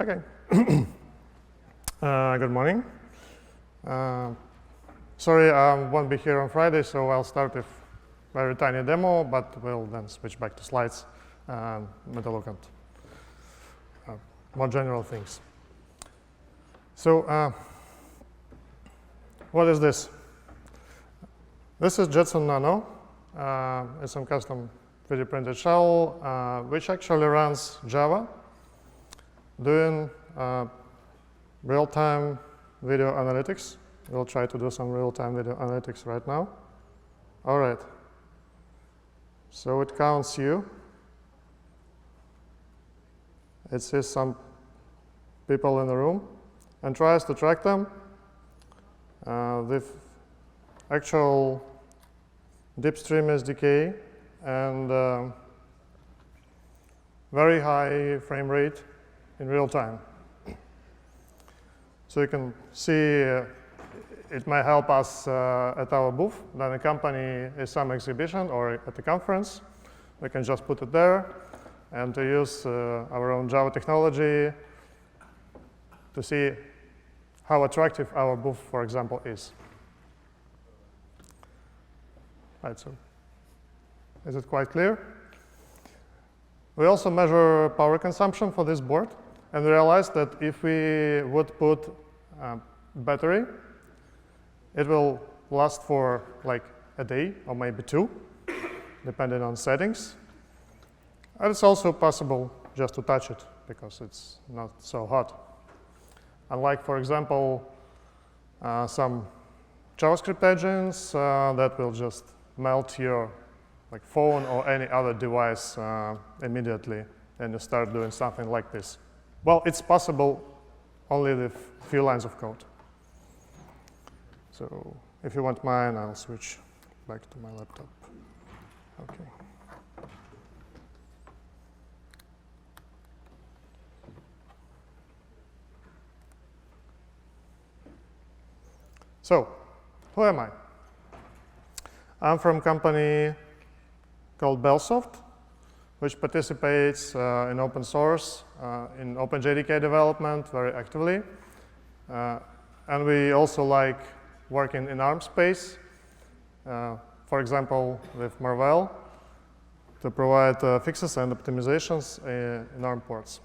Okay. Good morning. Sorry, I won't be here on Friday, so I'll start with a very tiny demo, but we'll then switch back to slides and with a look at more general things. So what is this? This is Jetson Nano. It's some custom 3D printed shell, which actually runs Java, doing real-time video analytics. We'll try to do some real-time video analytics right now. All right. So it counts you. It sees some people in the room and tries to track them. The actual dipstream SDK and very high frame rate in real time. So you can see it may help us at our booth. Then accompany some exhibition or at a conference. We can just put it there and to use our own Java technology to see how attractive our booth, for example, is. Right, so is it quite clear? We also measure power consumption for this board and realize that if we would put battery, it will last for like a day or maybe two, depending on settings. And it's also possible just to touch it because it's not so hot. Unlike, for example, some JavaScript engines that will just melt your phone or any other device immediately, and you start doing something like this. Well, it's possible only with few lines of code. So if you want mine, I'll switch back to my laptop. Okay. So who am I? I'm from a company called Bellsoft, which participates in open source, in OpenJDK development very actively. And we also like working in ARM space, for example, with Marvell, to provide fixes and optimizations in ARM ports.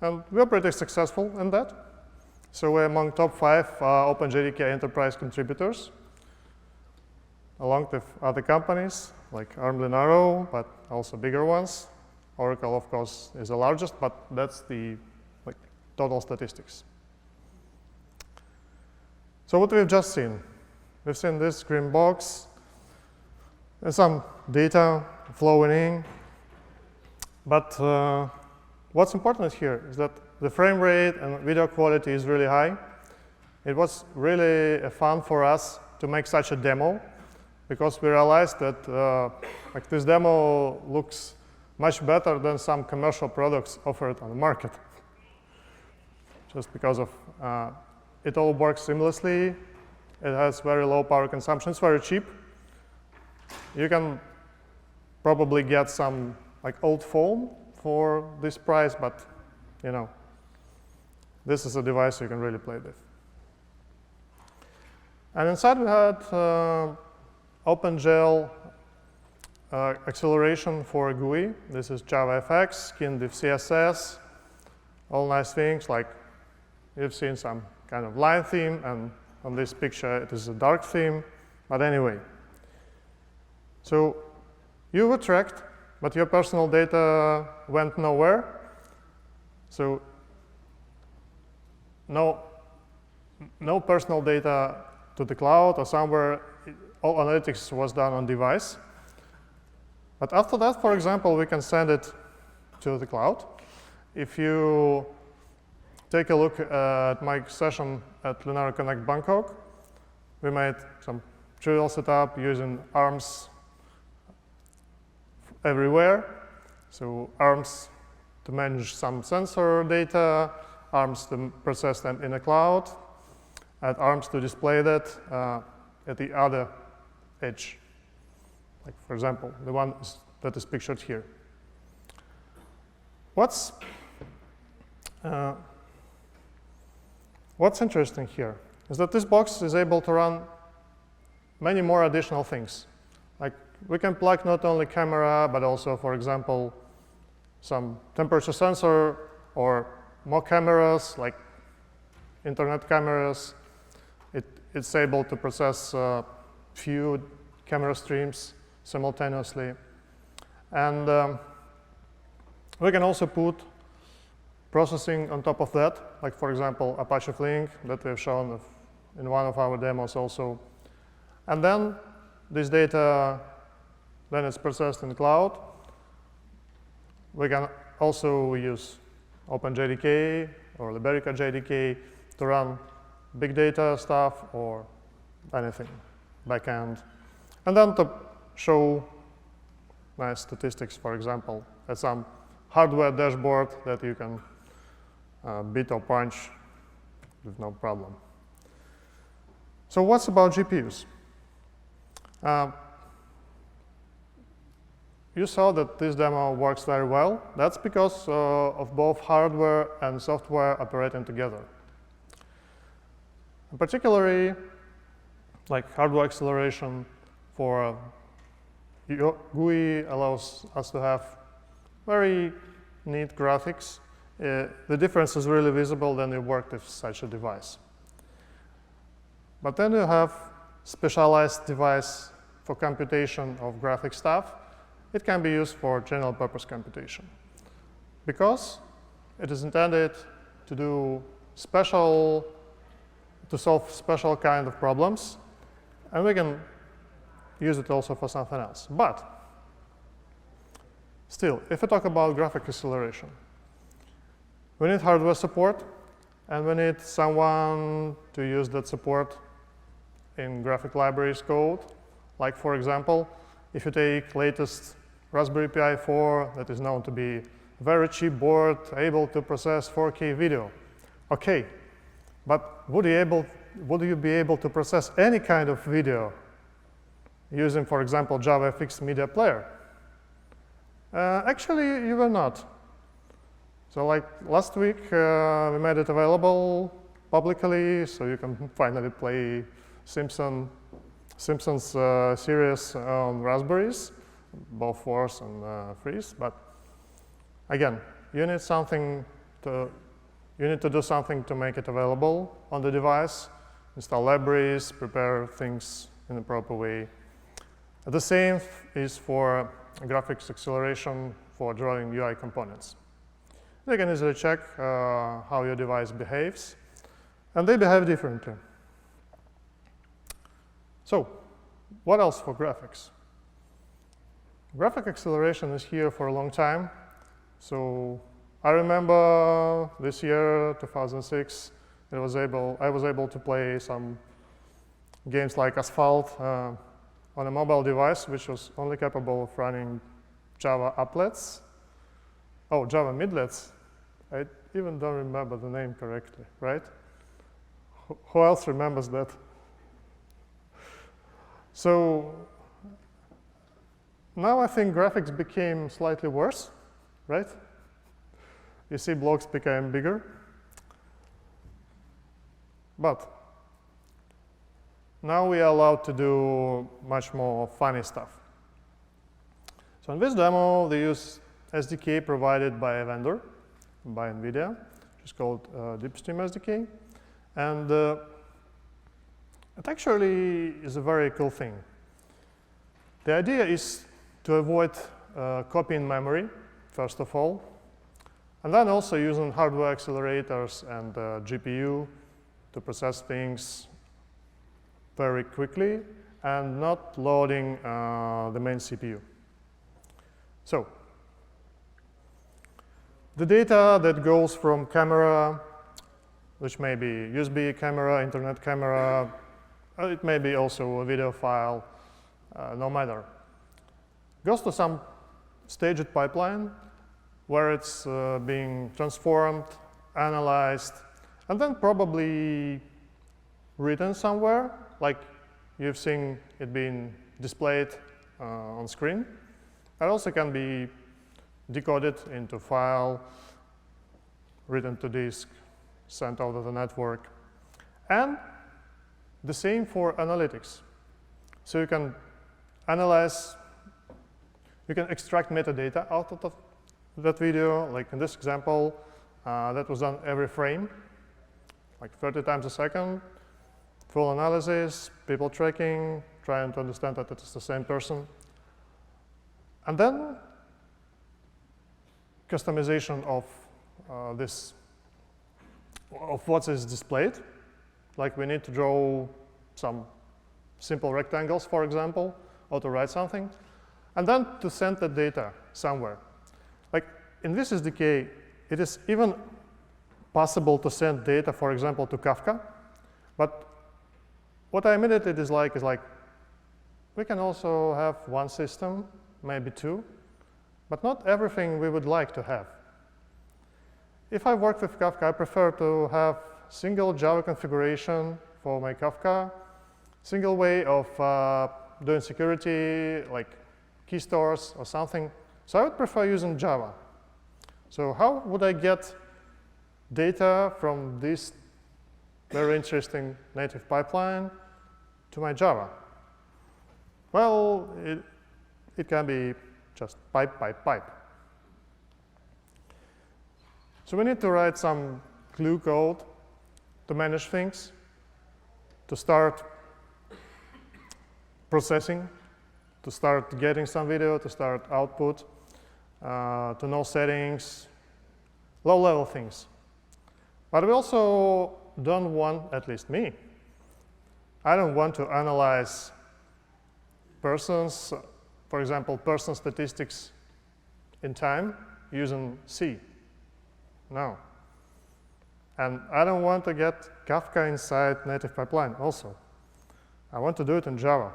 And we're pretty successful in that. So we're among top 5 OpenJDK enterprise contributors, along with other companies like ARM Linaro, but also bigger ones. Oracle, of course, is the largest, but that's the total statistics. So what we've just seen, we've seen this green box and some data flowing in. But what's important here is that the frame rate and video quality is really high. It was really fun for us to make such a demo, because we realized that this demo looks much better than some commercial products offered on the market. Just because of it all works seamlessly. It has very low power consumption. It's very cheap. You can probably get some old phone for this price, but this is a device you can really play with. And inside we had OpenGL acceleration for a GUI. This is JavaFX, skinned with CSS, all nice things like you've seen some kind of line theme, and on this picture it is a dark theme. But anyway, so you were tracked, but your personal data went nowhere. So no personal data to the cloud or somewhere. All analytics was done on device. But after that, for example, we can send it to the cloud. If you take a look at my session at Linaro Connect Bangkok, we made some trivial setup using ARMS everywhere. So ARMS to manage some sensor data, ARMS to process them in the cloud, and ARMS to display that at the other edge. Like, for example, the one that is pictured here. What's What's interesting here is that this box is able to run many more additional things. Like we can plug not only camera, but also, for example, some temperature sensor or more cameras, like internet cameras. It's able to process few camera streams simultaneously. And we can also put processing on top of that, like, for example, Apache Flink that we've shown in one of our demos also. And then this data, then it's processed in the cloud. We can also use OpenJDK or Liberica JDK to run big data stuff or anything backend. And then to show nice statistics, for example, at some hardware dashboard that you can beat or punch with no problem. So what's about GPUs? You saw that this demo works very well. That's because of both hardware and software operating together. And particularly, like hardware acceleration for GUI allows us to have very neat graphics. The difference is really visible when you work with such a device. But then you have specialized device for computation of graphic stuff. It can be used for general purpose computation because it is intended to do to solve special kind of problems, and we can use it also for something else. But still, if we talk about graphic acceleration, we need hardware support, and we need someone to use that support in graphic libraries code. Like, for example, if you take latest Raspberry Pi 4 that is known to be a very cheap board, able to process 4K video. OK, but would you be able to process any kind of video using, for example, JavaFX Media Player? Actually, you will not. So like last week, we made it available publicly, so you can finally play Simpsons series on Raspberries, both 4s and 3s. But again, you need to do something to make it available on the device, install libraries, prepare things in the proper way. The same is for graphics acceleration for drawing UI components. You can easily check how your device behaves, and they behave differently. So, what else for graphics? Graphic acceleration is here for a long time. So, I remember this year, 2006, I was able to play some games like Asphalt on a mobile device, which was only capable of running Java applets. Oh, Java midlets. I even don't remember the name correctly, right? Who else remembers that? So now I think graphics became slightly worse, right? You see blocks became bigger. But now we are allowed to do much more funny stuff. So in this demo, they use SDK provided by a vendor, by NVIDIA, which is called DeepStream SDK. And it actually is a very cool thing. The idea is to avoid copying memory, first of all, and then also using hardware accelerators and GPU to process things very quickly and not loading the main CPU. So the data that goes from camera, which may be USB camera, internet camera, it may be also a video file, no matter, goes to some staged pipeline where it's being transformed, analyzed, and then probably written somewhere, like you've seen it being displayed on screen. It also can be decoded into file, written to disk, sent out of the network. And the same for analytics. So you can analyze, you can extract metadata out of that video. Like in this example, that was done every frame, like 30 times a second, full analysis, people tracking, trying to understand that it's the same person. And then customization of what is displayed. Like we need to draw some simple rectangles, for example, or to write something, and then to send the data somewhere. Like in this SDK, it is even possible to send data, for example, to Kafka. But what I immediately dislike is like, we can also have one system, maybe two, but not everything we would like to have. If I work with Kafka, I prefer to have single Java configuration for my Kafka, single way of doing security, like key stores or something. So I would prefer using Java. So how would I get data from this very interesting native pipeline to my Java? Well, it can be just pipe, pipe, pipe. So we need to write some glue code to manage things, to start processing, to start getting some video, to start output, to know settings, low-level things. But we also don't want, at least me, I don't want to analyze persons, for example, person statistics in time using C. No. And I don't want to get Kafka inside native pipeline also. I want to do it in Java.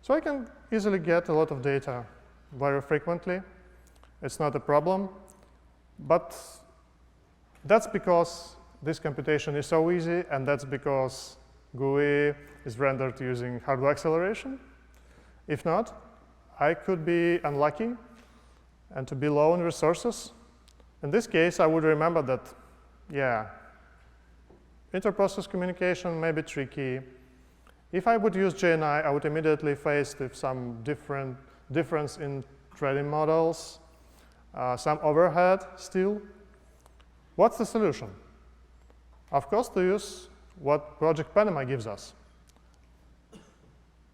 So I can easily get a lot of data very frequently. It's not a problem. But that's because this computation is so easy, and that's because GUI is rendered using hardware acceleration. If not, I could be unlucky and to be low in resources. In this case, I would remember that, yeah, inter-process communication may be tricky. If I would use JNI, I would immediately face with some difference in training models, some overhead still. What's the solution? Of course, to use what Project Panama gives us.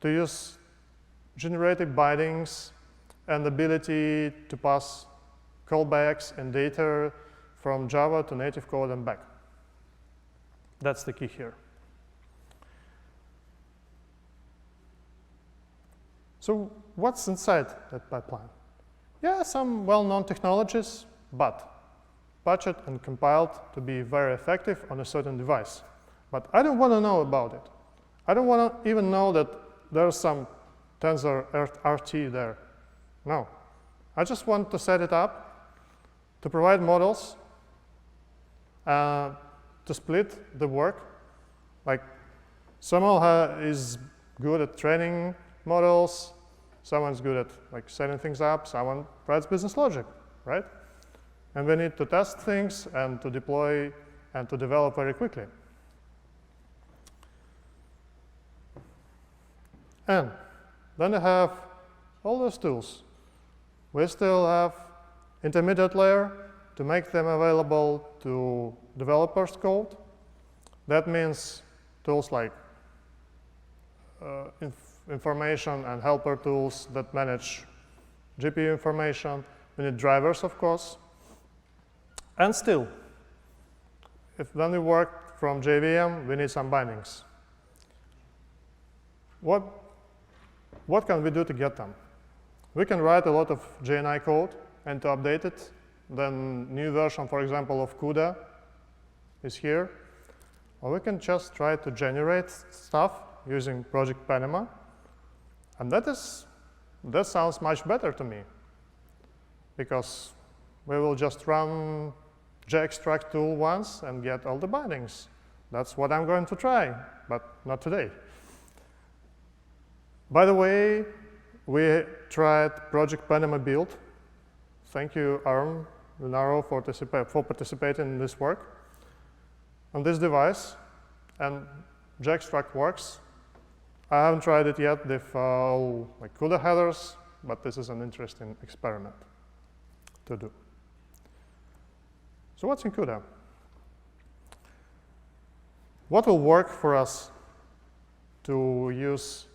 To use generated bindings and ability to pass callbacks and data from Java to native code and back. That's the key here. So what's inside that pipeline? Yeah, some well-known technologies, but patched and compiled to be very effective on a certain device. But I don't want to know about it. I don't want to even know that there's some tensor RT there. No. I just want to set it up, to provide models, to split the work. Like someone is good at training models, someone's good at like setting things up, someone writes business logic, right? And we need to test things and to deploy and to develop very quickly. And then I have all those tools. We still have intermediate layer to make them available to developers' code. That means tools like information and helper tools that manage GPU information. We need drivers, of course. And still, when we work from JVM, we need some bindings. What can we do to get them? We can write a lot of JNI code and to update it. Then new version, for example, of CUDA is here. Or we can just try to generate stuff using Project Panama. And that sounds much better to me, because we will just run JExtract tool once and get all the bindings. That's what I'm going to try, but not today. By the way, we tried Project Panama build. Thank you, ARM Nano for participating in this work. On this device, and JExtract works. I haven't tried it yet with like CUDA headers, but this is an interesting experiment to do. So what's in CUDA? What will work for us to use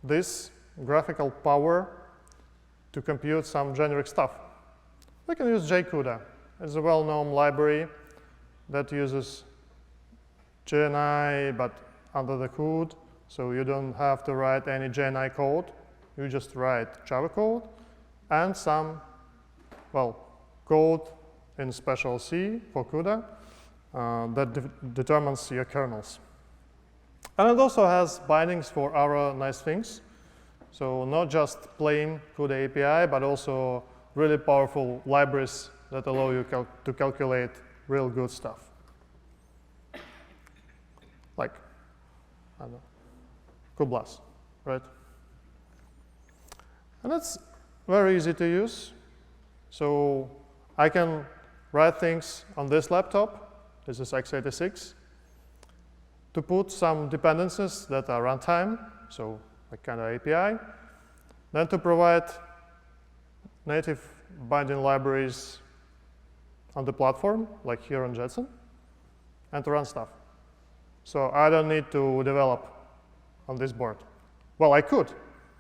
this graphical power to compute some generic stuff? We can use JCUDA. It's a well-known library that uses JNI, but under the hood, so you don't have to write any JNI code. You just write Java code and some, well, code in special C for CUDA that determines your kernels. And it also has bindings for other nice things. So not just plain CUDA API, but also really powerful libraries that allow you to calculate real good stuff. Like, I don't know, Kublas, right? And it's very easy to use. So I can write things on this laptop. This is x86. To put some dependencies that are runtime, so like kind of API. Then to provide native binding libraries on the platform, like here on Jetson, and to run stuff. So I don't need to develop on this board. Well, I could,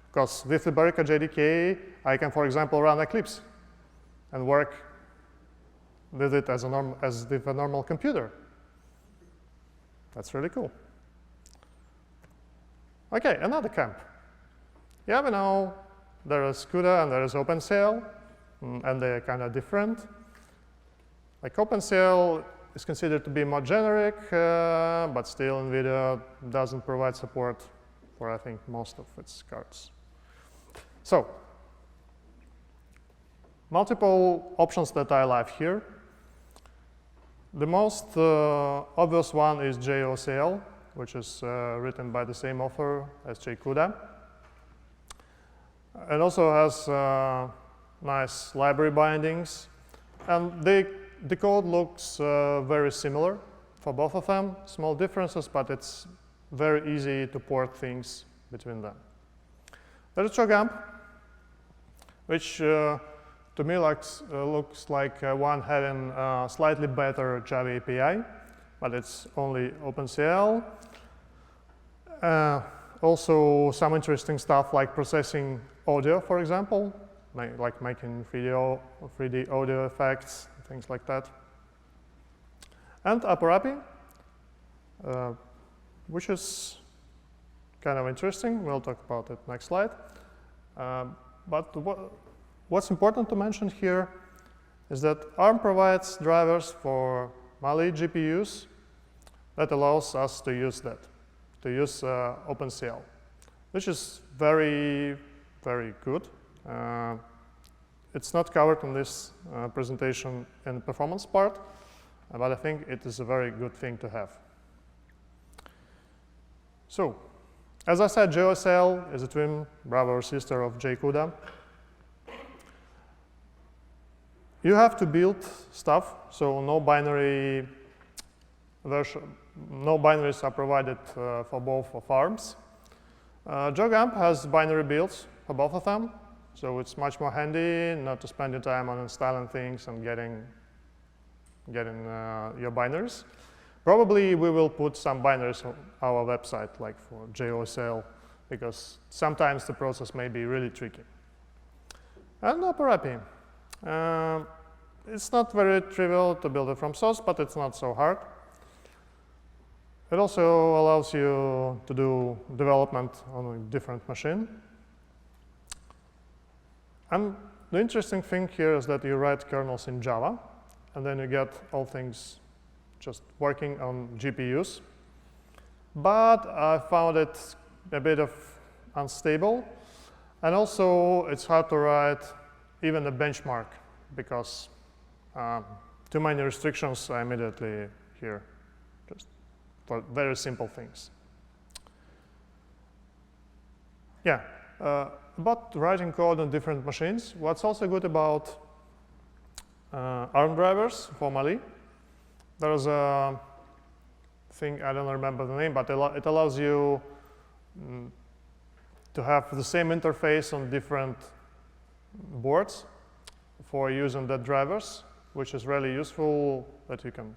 because with the Berica JDK, I can, for example, run Eclipse and work with it as with a normal computer. That's really cool. OK, another camp. Yeah, we know there is CUDA and there is OpenCL, and they're kind of different. Like OpenCL is considered to be more generic, but still NVIDIA doesn't provide support for, I think, most of its cards. So multiple options that I have here. The most obvious one is JOCL, which is written by the same author as JCUDA. It also has nice library bindings. And the code looks very similar for both of them. Small differences, but it's very easy to port things between them. There's JOGAMP, which to me looks like one having a slightly better Java API, but it's only OpenCL. Also, some interesting stuff like processing audio, for example, like making 3D audio effects, things like that. And Upper API, which is kind of interesting. We'll talk about it next slide. But what's important to mention here is that ARM provides drivers for Mali GPUs that allows us to use that, to use OpenCL, which is very, very good. It's not covered in this presentation in the performance part, but I think it is a very good thing to have. So, as I said, JOCL is a twin brother or sister of JCUDA. You have to build stuff, so no binary version, no binaries are provided for both of ARMs. JOGAMP has binary builds for both of them, so it's much more handy not to spend your time on installing things and getting your binaries. Probably we will put some binaries on our website, like for JOCL, because sometimes the process may be really tricky. And Upper API. It's not very trivial to build it from source, but it's not so hard. It also allows you to do development on a different machine. And the interesting thing here is that you write kernels in Java, and then you get all things just working on GPUs. But I found it a bit of unstable. And also, it's hard to write even a benchmark, because too many restrictions are immediately here, just for very simple things. Yeah, about writing code on different machines, what's also good about ARM drivers, formally. There's a thing, I don't remember the name, but it allows you to have the same interface on different boards for using the drivers, which is really useful that you can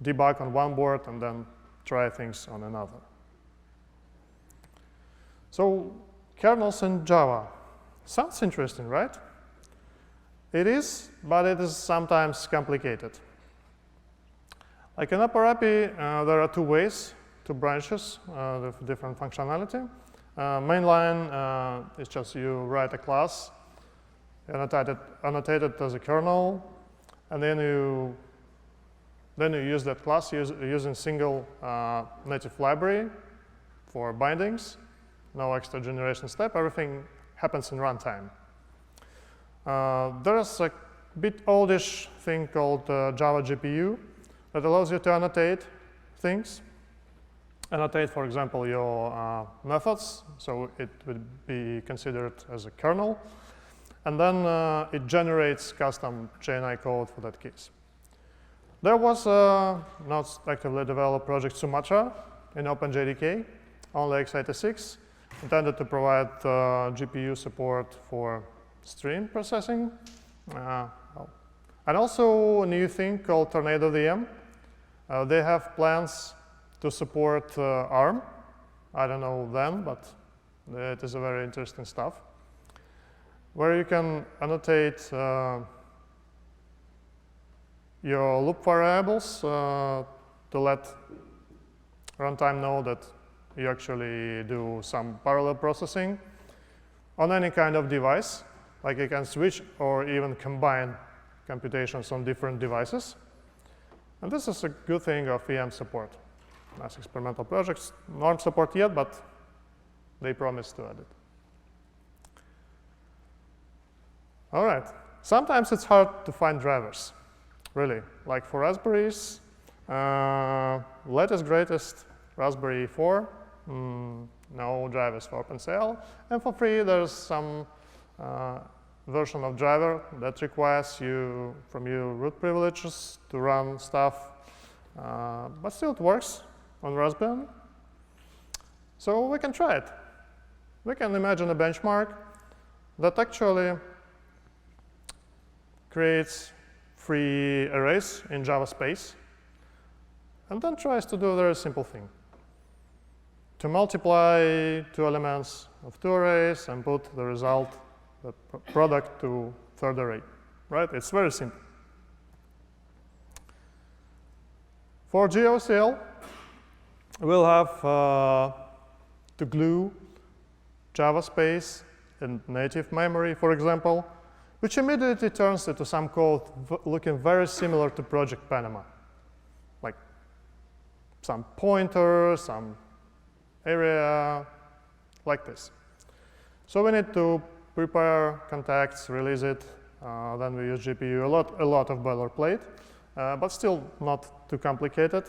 debug on one board and then try things on another. So kernels in Java. Sounds interesting, right? It is, but it is sometimes complicated. Like in OpenAPI, there are two ways, two branches with different functionality. Mainline is just you write a class, annotate it as a kernel, and then you use that class using single native library for bindings. No extra generation step. Everything happens in runtime. There's a bit oldish thing called Java GPU that allows you to annotate things. Annotate, for example, your methods, so it would be considered as a kernel. And then it generates custom JNI code for that case. There was a not actively developed project Sumatra in OpenJDK, only x86, intended to provide GPU support for stream processing. And also a new thing called Tornado VM. They have plans to support ARM. I don't know them, but it is a very interesting stuff, where you can annotate your loop variables to let runtime know that you actually do some parallel processing on any kind of device. Like you can switch or even combine computations on different devices. And this is a good thing of VM support. Nice experimental projects. Not support yet, but they promise to add it. All right. Sometimes it's hard to find drivers, really. Like for Raspberries, latest, greatest Raspberry 4, no drivers for OpenCL. And for free, there's some version of driver that requires from you root privileges to run stuff. But still it works on Raspberry. So we can try it. We can imagine a benchmark that actually creates free arrays in Java space and then tries to do a very simple thing. To multiply two elements of two arrays and put the result, the product, to third array. Right? It's very simple. For GOCL, we'll have to glue Java space and native memory, for example, which immediately turns into some code looking very similar to Project Panama, like some pointer, some area, like this. So we need to prepare contacts, release it, then we use GPU, a lot of boilerplate, but still not too complicated.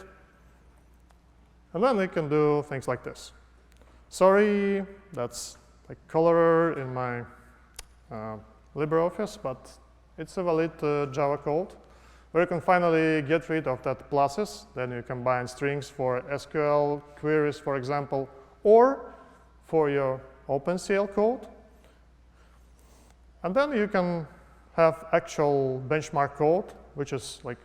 And then we can do things like this. Sorry, that's like color in my LibreOffice, but it's a valid Java code where you can finally get rid of that pluses. Then you combine strings for SQL queries, for example, or for your OpenCL code. And then you can have actual benchmark code, which is like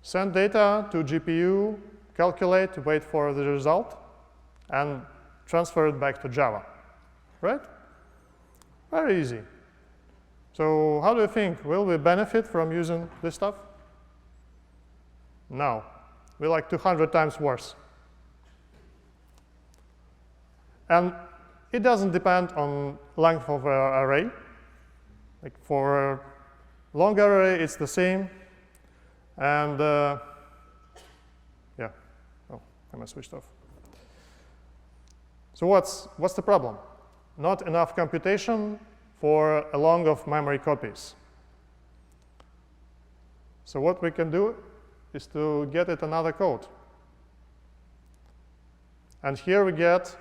send data to GPU, calculate, wait for the result, and transfer it back to Java, right? Very easy. So how do you think? Will we benefit from using this stuff? No. We're like 200 times worse. And it doesn't depend on length of array. Like for a long array, it's the same. And yeah. Oh, I switched off. So what's the problem? Not enough computation for a long of memory copies. So what we can do is to get it another code. And here we get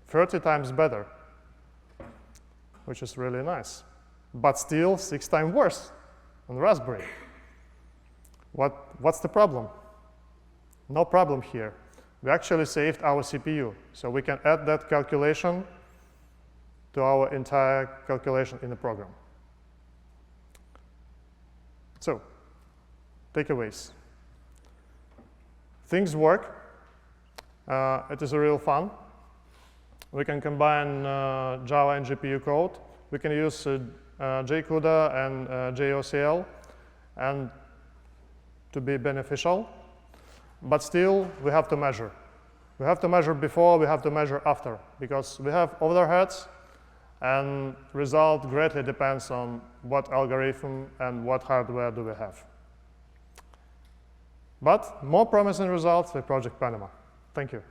30 times better, which is really nice. but still 6 times worse on Raspberry. What's the problem? No problem here. We actually saved our CPU, so we can add that calculation to our entire calculation in the program. So, takeaways. Things work. It is real fun. We can combine Java and GPU code. We can use JCUDA and JOCL and to be beneficial. But still, we have to measure. We have to measure before, we have to measure after, because we have overheads, and result greatly depends on what algorithm and what hardware do we have. But more promising results with Project Panama. Thank you.